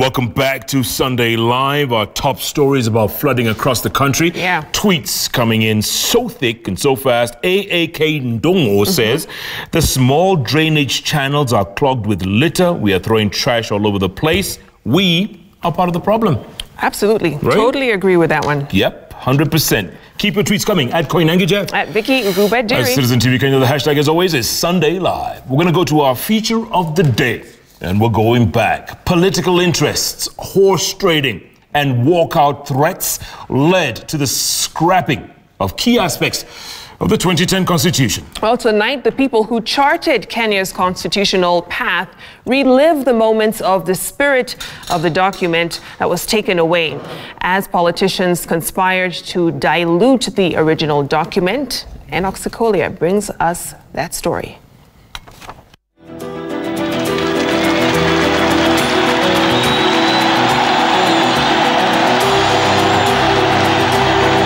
Welcome back to Sunday Live. Our top stories about flooding across the country. Yeah. Tweets coming in so thick and so fast. AAK Ndongo says, the small drainage channels are clogged with litter. We are throwing trash all over the place. We are part of the problem. Absolutely. Right? Totally agree with that one. Yep, 100%. Keep your tweets coming at Koinangeja. At Vicky Rubet Jerry. As Citizen TV Kenya, the hashtag as always is Sunday Live. We're going to go to our feature of the day. And we're going back. Political interests, horse trading, and walkout threats led to the scrapping of key aspects of the 2010 Constitution. Well, tonight, the people who charted Kenya's constitutional path relive the moments of the spirit of the document that was taken away as politicians conspired to dilute the original document. Enoch Sikolia brings us that story.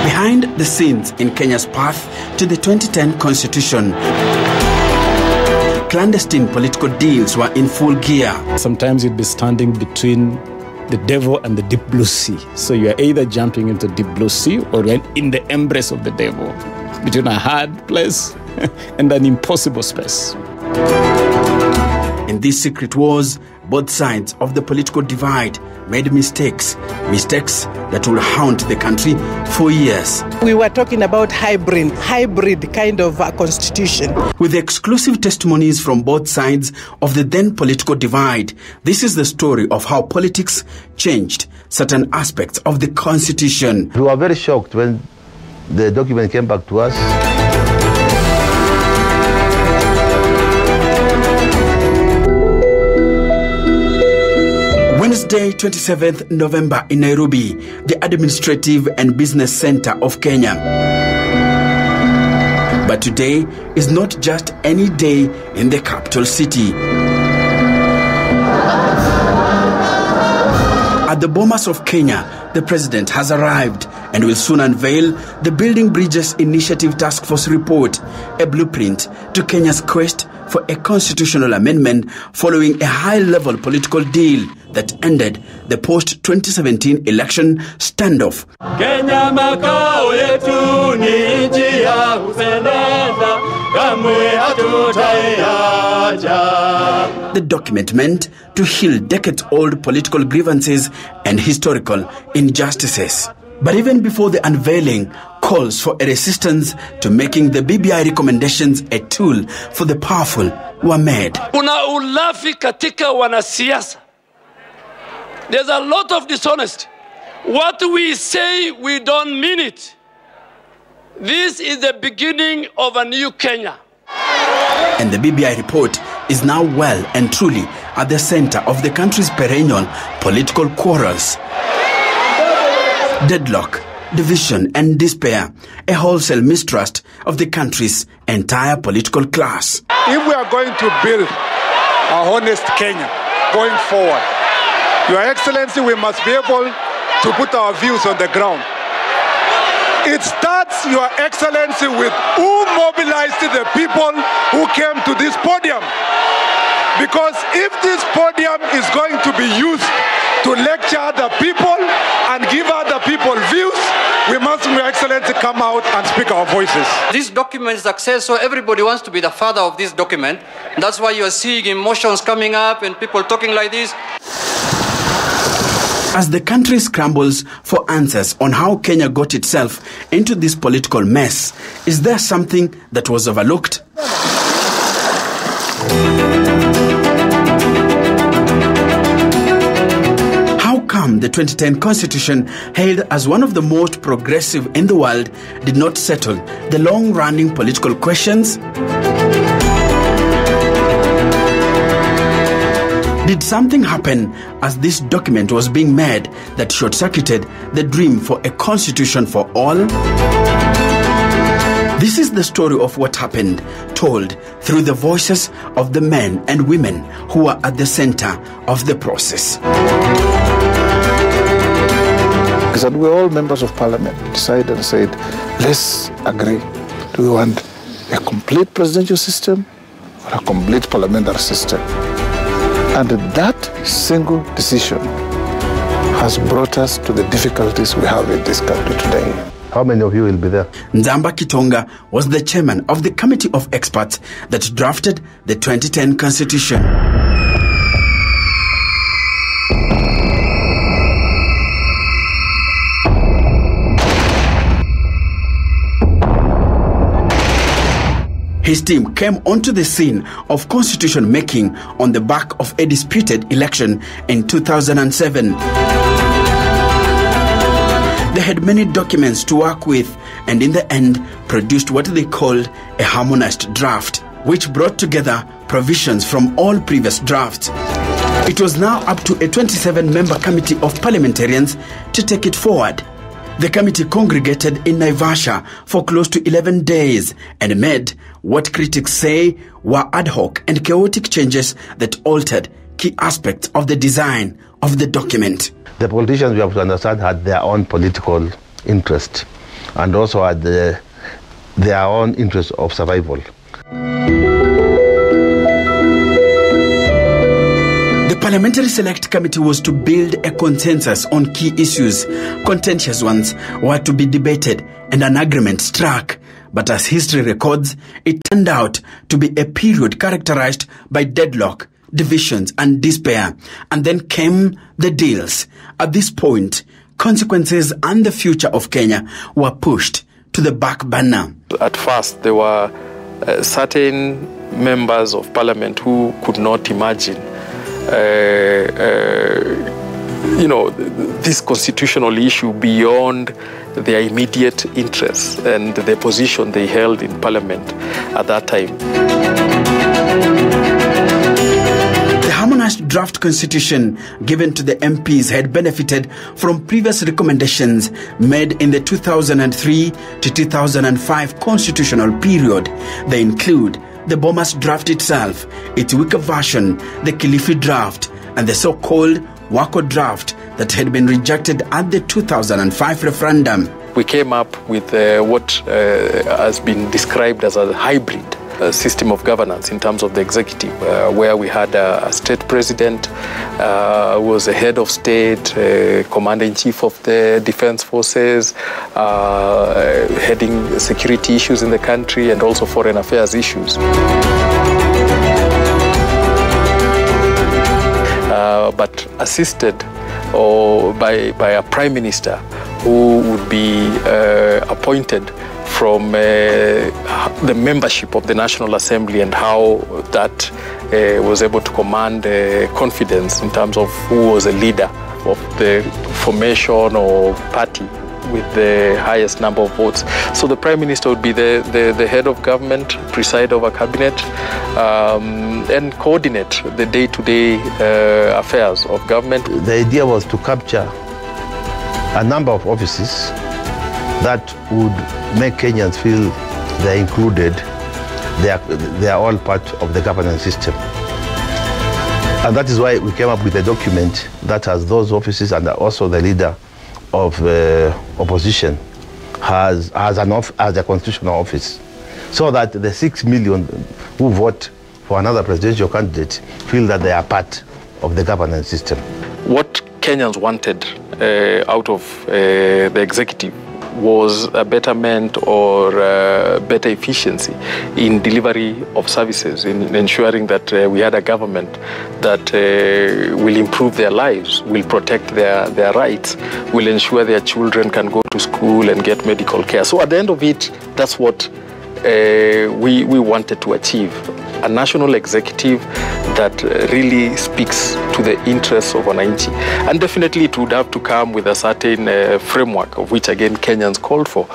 Behind the scenes in Kenya's path to the 2010 Constitution, clandestine political deals were in full gear. Sometimes you'd be standing between the devil and the deep blue sea. So you are either jumping into deep blue sea or you're in the embrace of the devil, between a hard place and an impossible space. In these secret wars, both sides of the political divide made mistakes that will haunt the country for years. We were talking about hybrid kind of constitution. With exclusive testimonies from both sides of the then political divide, this is the story of how politics changed certain aspects of the Constitution. We were very shocked when the document came back to us. Wednesday, 27th November in Nairobi, the administrative and business center of Kenya. But today is not just any day in the capital city. At the Bomas of Kenya, the president has arrived and will soon unveil the Building Bridges Initiative Task Force report, a blueprint to Kenya's quest for a constitutional amendment following a high-level political deal that ended the post-2017 election standoff. Kenya makao yetu ni nchi ya kupendeza, kamwe hatutaiacha. The document meant to heal decades-old political grievances and historical injustices. But even before the unveiling, calls for a resistance to making the BBI recommendations a tool for the powerful were made. Kuna ulafi katika wanasiasa. There's a lot of dishonesty. What we say, we don't mean it. This is the beginning of a new Kenya. And the BBI report is now well and truly at the center of the country's perennial political quarrels. Deadlock, division and despair, a wholesale mistrust of the country's entire political class. If we are going to build a honest Kenya going forward, Your Excellency, we must be able to put our views on the ground. It starts, Your Excellency, with who mobilized the people who came to this podium. Because if this podium is going to be used to lecture other people and give other people views, we must, Your Excellency, come out and speak our voices. This document is success, so everybody wants to be the father of this document. That's why you are seeing emotions coming up and people talking like this. As the country scrambles for answers on how Kenya got itself into this political mess, is there something that was overlooked? How come the 2010 Constitution, hailed as one of the most progressive in the world, did not settle the long-running political questions? Did something happen as this document was being made that short-circuited the dream for a constitution for all? This is the story of what happened, told through the voices of the men and women who were at the center of the process. Because we all members of parliament decided and said, let's agree. Do we want a complete presidential system or a complete parliamentary system? And that single decision has brought us to the difficulties we have in this country today. How many of you will be there? Nzamba Kitonga was the chairman of the committee of experts that drafted the 2010 constitution. His team came onto the scene of constitution making on the back of a disputed election in 2007. They had many documents to work with and in the end produced what they called a harmonized draft, which brought together provisions from all previous drafts. It was now up to a 27-member committee of parliamentarians to take it forward. The committee congregated in Naivasha for close to 11 days and made what critics say were ad hoc and chaotic changes that altered key aspects of the design of the document. The politicians, we have to understand, had their own political interest and also had their own interest of survival. The Parliamentary Select Committee was to build a consensus on key issues. Contentious ones were to be debated and an agreement struck. But as history records, it turned out to be a period characterized by deadlock, divisions and despair. And then came the deals. At this point, consequences and the future of Kenya were pushed to the back burner. At first, there were certain members of parliament who could not imagine this constitutional issue beyond their immediate interests and the position they held in parliament at that time. The harmonized draft constitution given to the MPs had benefited from previous recommendations made in the 2003 to 2005 constitutional period. They include the Bomas draft itself, its weaker version, the Kilifi draft, and the so-called Wako draft that had been rejected at the 2005 referendum. We came up with what has been described as a hybrid system of governance in terms of the executive, where we had a state president who was a head of state, commander-in-chief of the defense forces, heading security issues in the country and also foreign affairs issues. But assisted by a prime minister who would be appointed from the membership of the National Assembly and how that was able to command confidence in terms of who was a leader of the formation or party with the highest number of votes. So the Prime Minister would be the head of government, preside over cabinet, and coordinate the day-to-day affairs of government. The idea was to capture a number of offices that would make Kenyans feel they're included, they are all part of the governance system. And that is why we came up with a document that has those offices, and also the leader of opposition has a constitutional office, so that the 6 million who vote for another presidential candidate feel that they are part of the governance system. What Kenyans wanted out of the executive was a betterment or better efficiency in delivery of services, in ensuring that we had a government that will improve their lives, will protect their rights, will ensure their children can go to school and get medical care. So at the end of it, that's what we wanted to achieve. A national executive that really speaks to the interests of wananchi. And definitely it would have to come with a certain framework, of which again Kenyans called for.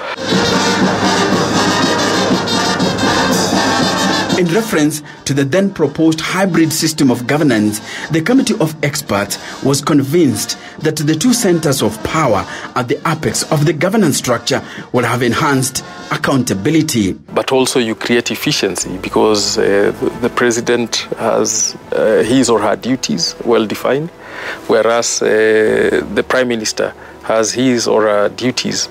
In reference to the then proposed hybrid system of governance, the committee of experts was convinced that the two centers of power at the apex of the governance structure would have enhanced accountability. But also you create efficiency because the president has his or her duties well defined, whereas the prime minister has his or her duties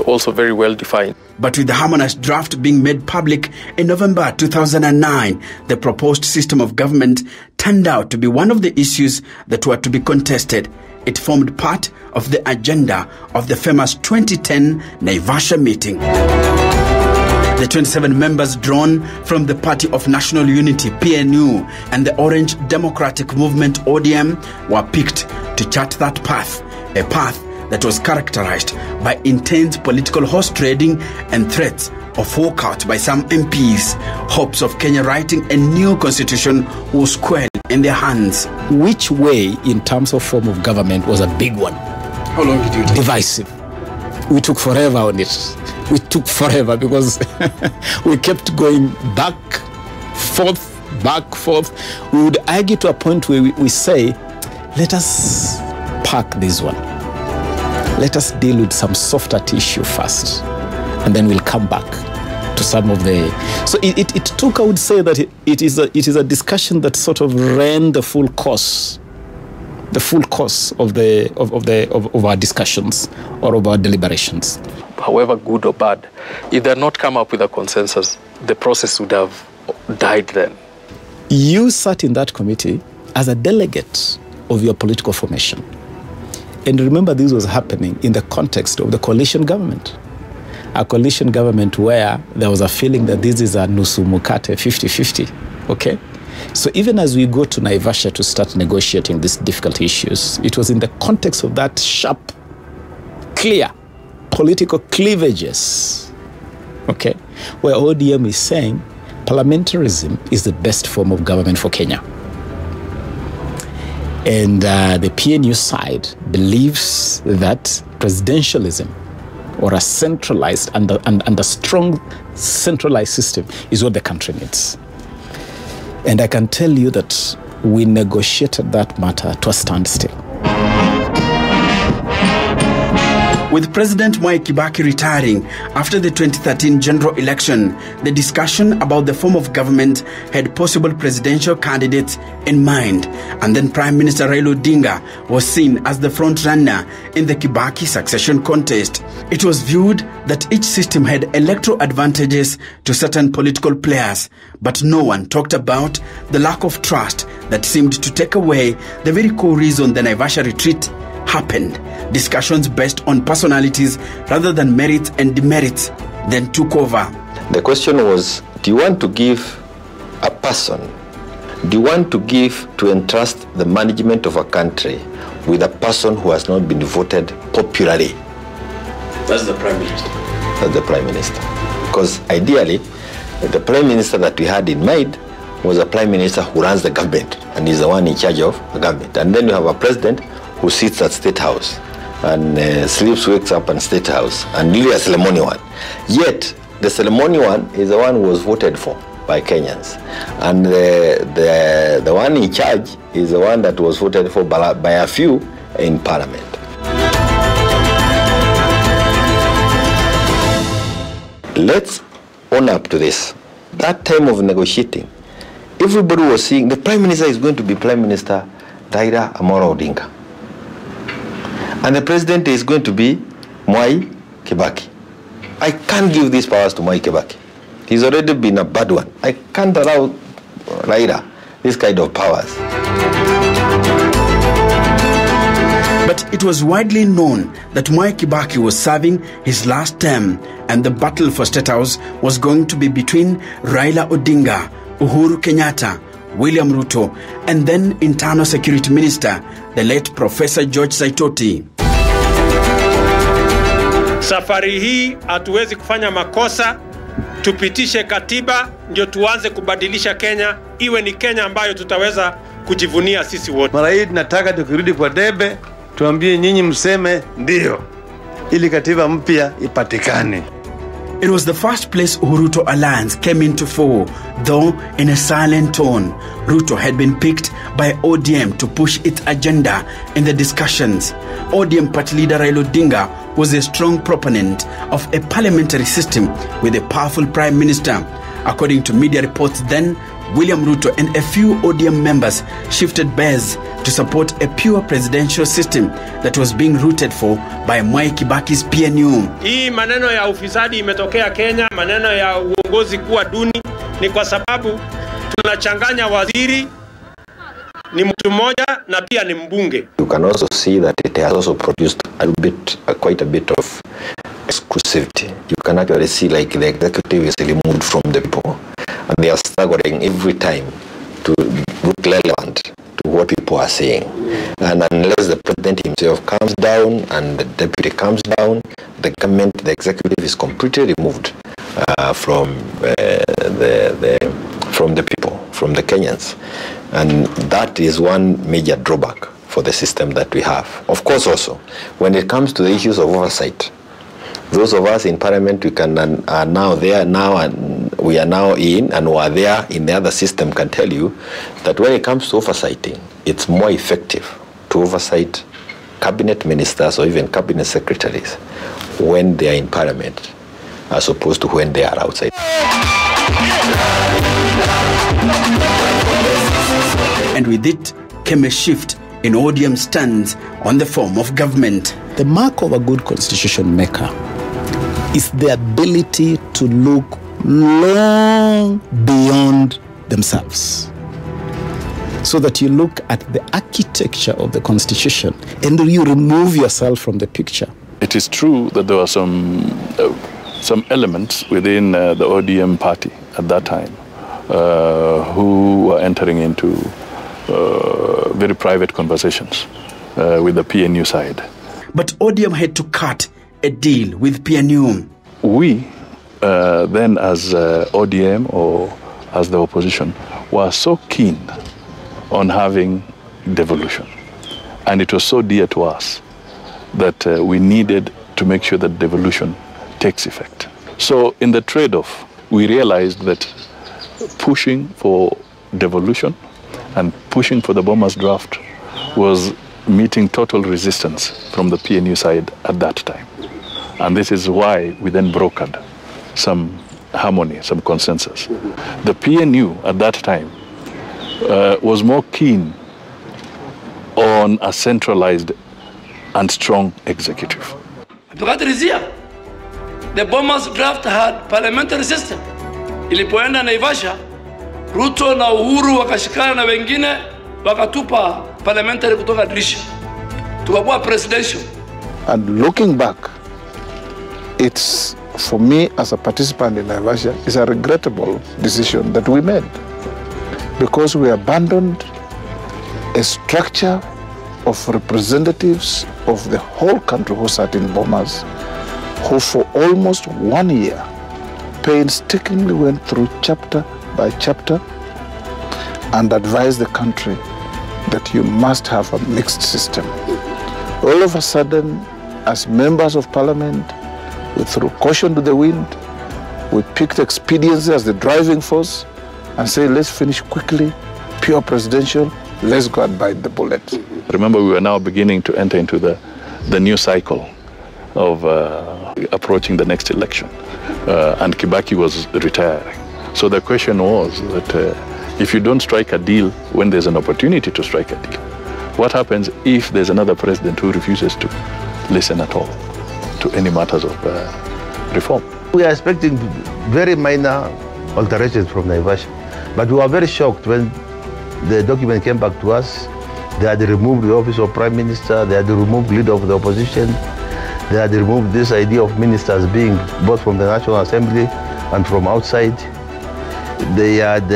also very well defined. But with the harmonized draft being made public in November 2009, the proposed system of government turned out to be one of the issues that were to be contested. it formed part of the agenda of the famous 2010 Naivasha meeting. The 27 members drawn from the Party of National Unity, PNU, and the Orange Democratic Movement, ODM, were picked to chart that path, a path that was characterized by intense political horse trading and threats of walkout by some MPs. Hopes of Kenya writing a new constitution was squarely in their hands. Which way, in terms of form of government, was a big one. How long did you take? Divisive. We took forever on it. We took forever because we kept going back, forth. We would argue to a point where we say, let us park this one. Let us deal with some softer tissue first, and then we'll come back to some of the... So it took, I would say that it is a discussion that sort of ran the full course of our discussions or of our deliberations. However good or bad, if they had not come up with a consensus, the process would have died then. You sat in that committee as a delegate of your political formation. And remember, this was happening in the context of the coalition government. A coalition government where there was a feeling that this is a nusu mukate 50-50, okay? So even as we go to Naivasha to start negotiating these difficult issues, it was in the context of that sharp, clear political cleavages, okay? Where ODM is saying parliamentarism is the best form of government for Kenya. And the PNU side believes that presidentialism or a centralized and a strong centralized system is what the country needs. And I can tell you that we negotiated that matter to a standstill. With President Mwai Kibaki retiring after the 2013 general election, the discussion about the form of government had possible presidential candidates in mind, and then Prime Minister Raila Odinga was seen as the front-runner in the Kibaki succession contest. It was viewed that each system had electoral advantages to certain political players, but no one talked about the lack of trust that seemed to take away the very core reason the Naivasha retreat happened. Discussions based on personalities rather than merits and demerits then took over. The question was, do you want to give a person, do you want to entrust the management of a country with a person who has not been voted popularly? That's the Prime Minister. That's the Prime Minister. Because ideally, the Prime Minister that we had in mind was a Prime Minister who runs the government and is the one in charge of the government. And then you have a president who sits at State House and sleeps, wakes up in State House, and really a ceremonial one. Yet, the ceremonial one is the one who was voted for by Kenyans. And the one in charge is the one that was voted for by a few in Parliament. Let's own up to this. That time of negotiating, everybody was seeing the Prime Minister is going to be Prime Minister Raila Amolo Odinga. And the President is going to be Mwai Kibaki. I can't give these powers to Mwai Kibaki. He's already been a bad one. I can't allow Raila this kind of powers. But it was widely known that Mwai Kibaki was serving his last term, and the battle for State House was going to be between Raila Odinga, Uhuru Kenyatta, William Ruto, and then Internal Security Minister, the late Professor George Saitoti. Safari hii hatuwezi kufanya makosa, tupitishe katiba ndio tuanze kubadilisha Kenya, iwe ni Kenya ambayo tutaweza kujivunia sisi wote. Mara hii tunataka tukirudi kwa debe, tuambie nyinyi mseme ndio, ili katiba mpya ipatikane. It was the first place Ruto alliance came into fore, though in a silent tone. Ruto had been picked by ODM to push its agenda in the discussions. ODM party leader Raila Odinga was a strong proponent of a parliamentary system with a powerful prime minister. According to media reports then, William Ruto and a few ODM members shifted bears to support a pure presidential system that was being rooted for by Mwai Kibaki's PNU. Hii maneno ya ufisadi imetokea Kenya, maneno ya uongozi kuwa duni, ni kwa sababu tunachanganya waziri ni mtu mmoja na pia ni mbunge. You can also see that it has also produced quite a bit of exclusivity. You can actually see like the executive is removed from the people and they are struggling every time to look relevant to what people are saying. And unless the president himself comes down and the deputy comes down, the government, the executive is completely removed from the people, from the Kenyans. And that is one major drawback for the system that we have. Of course also, when it comes to the issues of oversight, those of us in parliament, are now there now, and we are now in and were there in the other system can tell you that when it comes to oversighting, it's more effective to oversight cabinet ministers or even cabinet secretaries when they are in parliament as opposed to when they are outside. And with it came a shift in ODM's stance on the form of government. The mark of a good constitution maker is the ability to look long beyond themselves, so that you look at the architecture of the constitution and you remove yourself from the picture. It is true that there were some elements within the ODM party at that time who were entering into very private conversations with the PNU side. But ODM had to cut a deal with PNU. We then as ODM or as the opposition were so keen on having devolution, and it was so dear to us that we needed to make sure that devolution takes effect. So in the trade-off, we realized that pushing for devolution and pushing for the Bomas draft was meeting total resistance from the PNU side at that time. And this is why we then brokered some harmony, some consensus. The PNU at that time was more keen on a centralized and strong executive. The Bomas draft had parliamentary system. Ilipoenda Naivasha, Ruto na Uhuru wakashikana na wengine wakatupa parliamentary kutoka dirisha. Tukakuwa presidential. And looking back, it's, for me as a participant in Naivasha, it's a regrettable decision that we made, because we abandoned a structure of representatives of the whole country who sat in Bomas, who for almost 1 year painstakingly went through chapter by chapter and advised the country that you must have a mixed system. All of a sudden, as members of parliament, we threw caution to the wind, we picked expediency as the driving force and say, let's finish quickly, pure presidential, let's go and bite the bullet. Remember, we were now beginning to enter into the new cycle of approaching the next election, and Kibaki was retiring. So the question was that if you don't strike a deal when there's an opportunity to strike a deal, what happens if there's another president who refuses to listen at all to any matters of reform? We are expecting very minor alterations from Naivasha, but we were very shocked when the document came back to us. They had removed the office of Prime Minister, they had removed leader of the opposition, they had removed this idea of ministers being both from the National Assembly and from outside. They had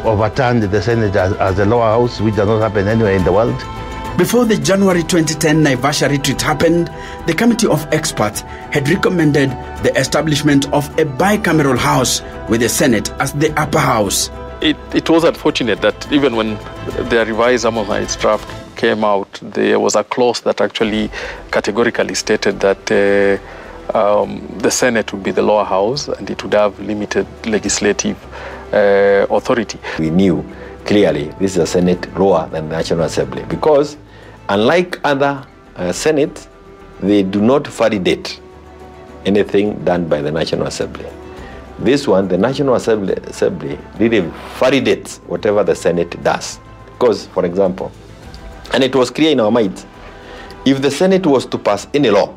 overturned the Senate as the lower house, which does not happen anywhere in the world. Before the January 2010 Naivasha retreat happened, the committee of experts had recommended the establishment of a bicameral house with the Senate as the upper house. It was unfortunate that even when the revised Harmonized draft came out, there was a clause that actually categorically stated that the Senate would be the lower house and it would have limited legislative authority. We knew clearly this is a Senate lower than the National Assembly, because unlike other Senates, they do not validate anything done by the National Assembly. This one, the National Assembly really validates whatever the Senate does. Because, for example, and it was clear in our minds, if the Senate was to pass any law,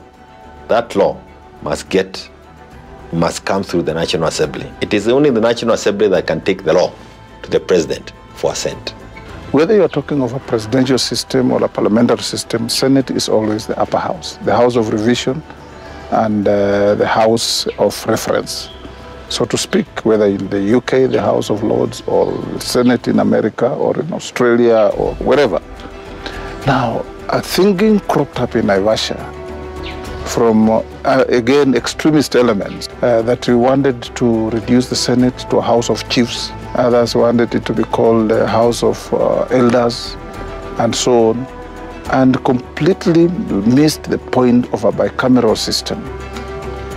that law must come through the National Assembly. It is only the National Assembly that can take the law to the President for assent. Whether you're talking of a presidential system or a parliamentary system, Senate is always the upper house, the house of revision and the house of reference, so to speak, whether in the UK, the House of Lords, or Senate in America, or in Australia, or wherever. Now, a thinking cropped up in Naivasha from, again, extremist elements that we wanted to reduce the Senate to a house of chiefs. Others wanted it to be called a house of elders, and so on, and completely missed the point of a bicameral system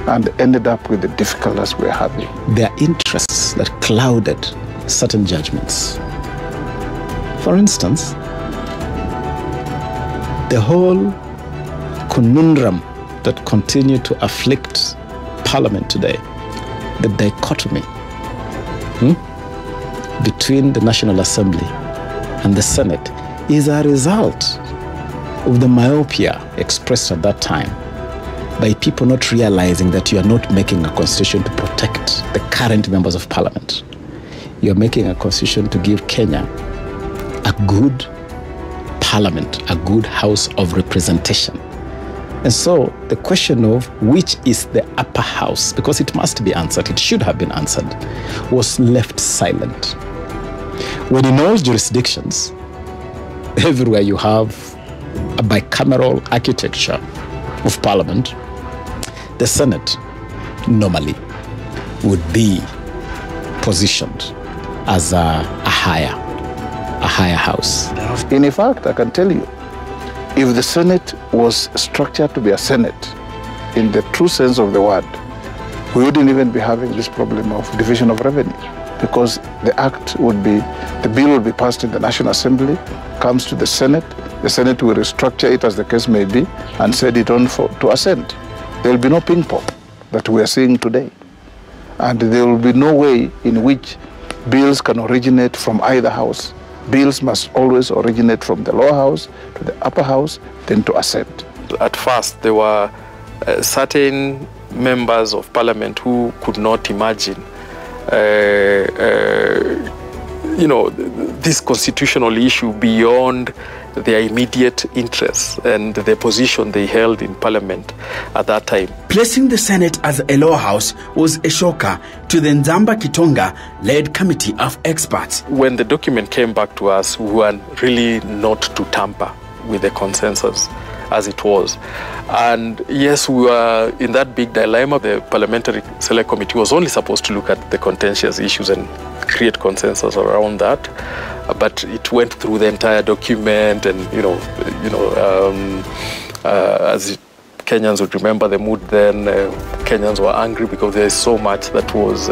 and ended up with the difficulties we're having. There are interests that clouded certain judgments. For instance, the whole conundrum that continued to afflict Parliament today, the dichotomy between the National Assembly and the Senate, is a result of the myopia expressed at that time by people not realizing that you are not making a constitution to protect the current members of Parliament. You are making a constitution to give Kenya a good Parliament, a good House of Representation. And so the question of which is the upper house, because it must be answered, it should have been answered, was left silent. When in all jurisdictions, everywhere you have a bicameral architecture of Parliament, the Senate normally would be positioned as a higher house. In fact, I can tell you, if the Senate was structured to be a Senate in the true sense of the word, we wouldn't even be having this problem of division of revenue, because the bill would be passed in the National Assembly, comes to the Senate will restructure it as the case may be, and send it on to assent. There will be no ping pong that we are seeing today. And there will be no way in which bills can originate from either house. Bills must always originate from the lower house to the upper house, then to assent. At first, there were certain members of Parliament who could not imagine this constitutional issue beyond their immediate interests and the position they held in Parliament at that time. Placing the Senate as a lower house was a shocker to the Nzamba Kitonga-led committee of experts. When the document came back to us, we were really not to tamper with the consensus as it was. And yes, we were in that big dilemma. The Parliamentary Select Committee was only supposed to look at the contentious issues and create consensus around that. But it went through the entire document, and as Kenyans would remember the mood then, Kenyans were angry because there is so much that was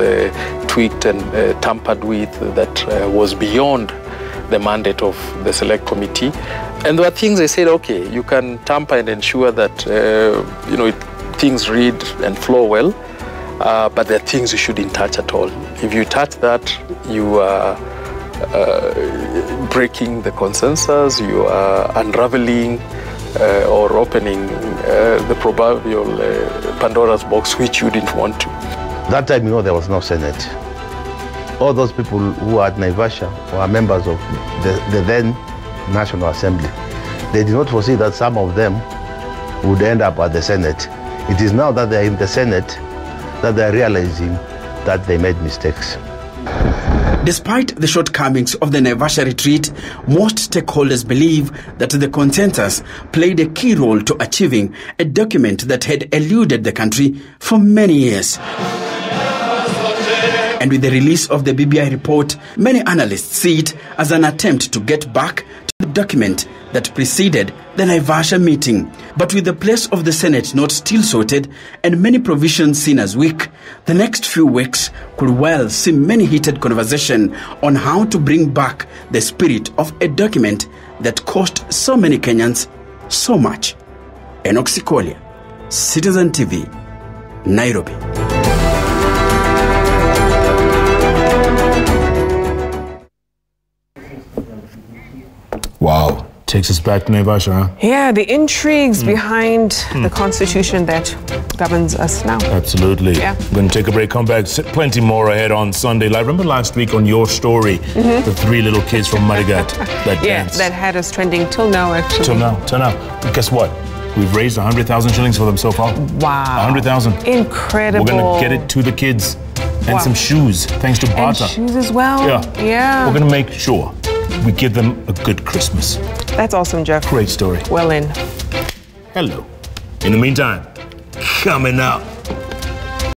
tweaked and tampered with that was beyond the mandate of the Select Committee. And there were things they said, okay, you can tamper and ensure that things read and flow well, but there are things you shouldn't touch at all. If you touch that, you are breaking the consensus, you are unraveling or opening the proverbial Pandora's box, which you didn't want to. That time, there was no Senate. All those people who were at Naivasha were members of the then National Assembly. They did not foresee that some of them would end up at the Senate. It is now that they're in the Senate that they're realizing that they made mistakes. Despite the shortcomings of the Naivasha retreat, most stakeholders believe that the consensus played a key role to achieving a document that had eluded the country for many years. And with the release of the BBI report, many analysts see it as an attempt to get back to the document that preceded the Naivasha meeting. But with the place of the Senate not still sorted and many provisions seen as weak, the next few weeks could well see many heated conversation on how to bring back the spirit of a document that cost so many Kenyans so much. Enoch Sikolia, Citizen TV, Nairobi. Wow. Takes us back to Naivasha, huh? Yeah, the intrigues behind the Constitution that governs us now. Absolutely. Yeah. We're going to take a break, come back. Plenty more ahead on Sunday Live. Remember last week on your story, the 3 little kids from Marigat that danced? That had us trending till now, actually. Till now. But guess what? We've raised 100,000 shillings for them so far. Wow. 100,000. Incredible. We're going to get it to the kids. And some shoes, thanks to Bata. And shoes as well. Yeah. We're going to make sure we give them a good Christmas. That's awesome, Jeff. Great story. Well in. Hello. In the meantime, coming up.